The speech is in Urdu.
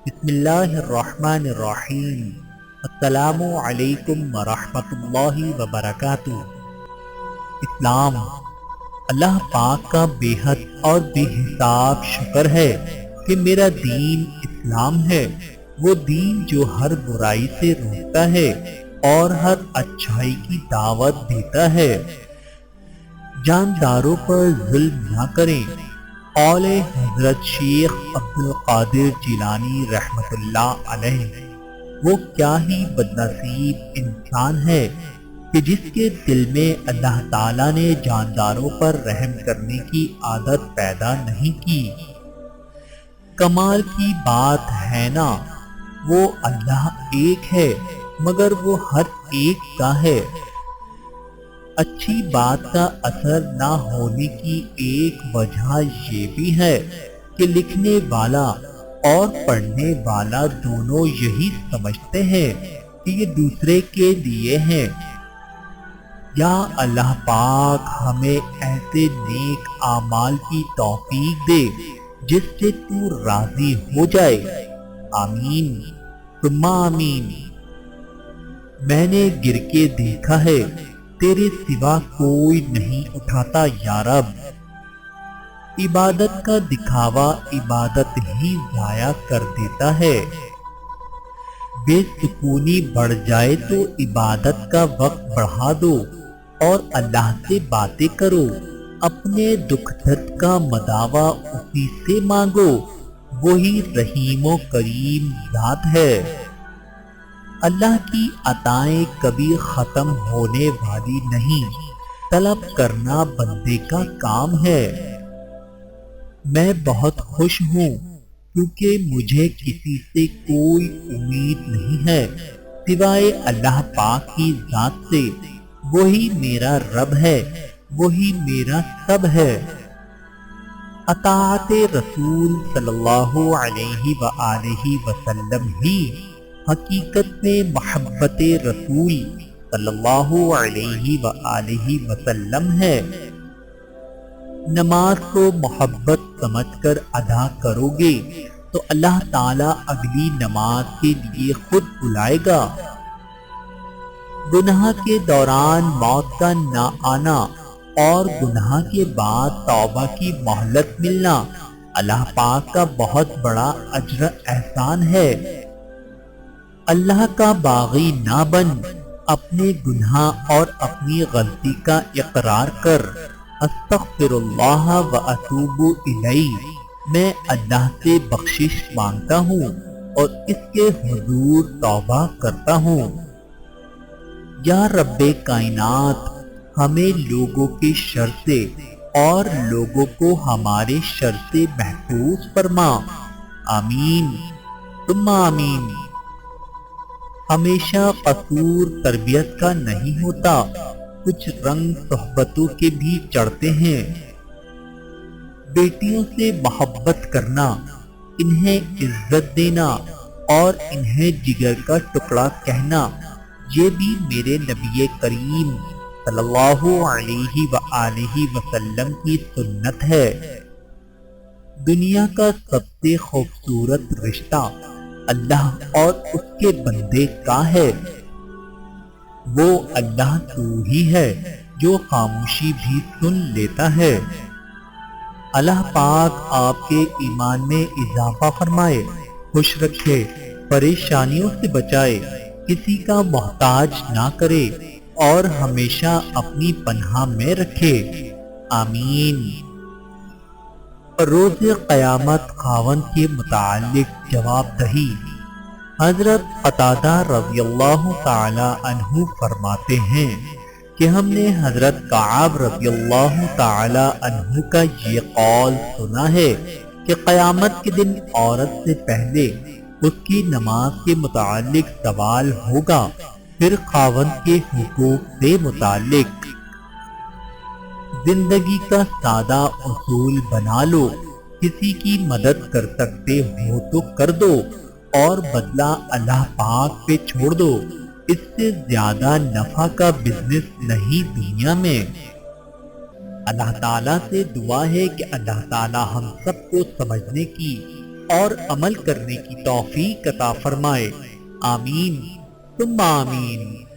بسم اللہ الرحمن الرحیم۔ السلام علیکم ورحمۃ اللہ وبرکاتہ۔ اسلام اللہ پاک کا بے حد اور بے حساب شکر ہے کہ میرا دین اسلام ہے، وہ دین جو ہر برائی سے روکتا ہے اور ہر اچھائی کی دعوت دیتا ہے۔ جانداروں پر ظلم نہ کریں۔ قول حضرت شیخ عبدالقادر جیلانی رحمۃ اللہ علیہ۔ وہ کیا ہی بدنصیب انسان ہے کہ جس کے دل میں اللہ تعالیٰ نے جانداروں پر رحم کرنے کی عادت پیدا نہیں کی۔ کمال کی بات ہے نا، وہ اللہ ایک ہے مگر وہ ہر ایک کا ہے۔ اچھی بات کا اثر نہ ہونے کی ایک وجہ یہ بھی ہے کہ لکھنے والا اور پڑھنے والا دونوں یہی سمجھتے ہیں کہ یہ دوسرے کے لیے ہیں۔ یا اللہ پاک ہمیں ایسے نیک اعمال کی توفیق دے جس سے تو راضی ہو جائے، آمین ثم آمین۔ میں نے گر کے دیکھا ہے تیرے سوا کوئی نہیں اٹھاتا یا رب۔ عبادت کا دکھاوا عبادت ہی ضائع کر دیتا ہے۔ بے سکونی بڑھ جائے تو عبادت کا وقت بڑھا دو اور اللہ سے باتیں کرو۔ اپنے دکھ درد کا مداوا اسی سے مانگو، وہی رحیم و کریم ذات ہے۔ اللہ کی عطائیں کبھی ختم ہونے والی نہیں، طلب کرنا بندے کا کام ہے۔ میں بہت خوش ہوں کیونکہ مجھے کسی سے کوئی امید نہیں ہے سوائے اللہ پاک کی ذات سے۔ وہی میرا رب ہے، وہی میرا سب ہے۔ اطاعت رسول صلی اللہ علیہ وآلہ وسلم ہی حقیقت میں محبت رسول صلی اللہ علیہ وآلہ وسلم ہے۔ نماز کو محبت سمجھ کر ادا کرو گے تو اللہ تعالیٰ اگلی نماز کے لیے خود بلائے گا۔ گناہ کے دوران موت کا نہ آنا اور گناہ کے بعد توبہ کی مہلت ملنا اللہ پاک کا بہت بڑا اجر احسان ہے۔ اللہ کا باغی نہ بن، اپنے گناہ اور اپنی غلطی کا اقرار کر۔ استغفر اللہ و اتوب الیہ، میں اللہ سے بخشش مانگتا ہوں اور اس کے حضور توبہ کرتا ہوں۔ یا رب کائنات، ہمیں لوگوں کے شر سے اور لوگوں کو ہمارے شر سے محفوظ فرما، آمین ثم آمین۔ ہمیشہ قصور تربیت کا نہیں ہوتا، کچھ رنگ صحبتوں کے بھی چڑھتے ہیں۔ بیٹیوں سے محبت کرنا، انہیں عزت دینا اور انہیں جگر کا ٹکڑا کہنا، یہ بھی میرے نبی کریم صلی اللہ علیہ وآلہ وسلم کی سنت ہے۔ دنیا کا سب سے خوبصورت رشتہ اللہ اور اس کے بندے کا ہے۔ وہ اللہ تو ہی ہے جو خاموشی بھی سن لیتا ہے۔ اللہ پاک آپ کے ایمان میں اضافہ فرمائے، خوش رکھے، پریشانیوں سے بچائے، کسی کا محتاج نہ کرے اور ہمیشہ اپنی پناہ میں رکھے، آمین۔ روز قیامت خاوند کے متعلق جواب دہی۔ حضرت قتادہ رضی اللہ تعالی عنہ فرماتے ہیں کہ ہم نے حضرت کعب رضی اللہ تعالی عنہ کا یہ قول سنا ہے کہ قیامت کے دن عورت سے پہلے اس کی نماز کے متعلق سوال ہوگا، پھر خاوند کے حقوق سے متعلق۔ زندگی کا سادہ اصول بنا لو، کسی کی مدد کر سکتے ہو تو کر دو اور بدلہ اللہ پاک پہ چھوڑ دو۔ اس سے زیادہ نفع کا بزنس نہیں دنیا میں۔ اللہ تعالیٰ سے دعا ہے کہ اللہ تعالیٰ ہم سب کو سمجھنے کی اور عمل کرنے کی توفیق عطا فرمائے۔ آمین ثم آمین۔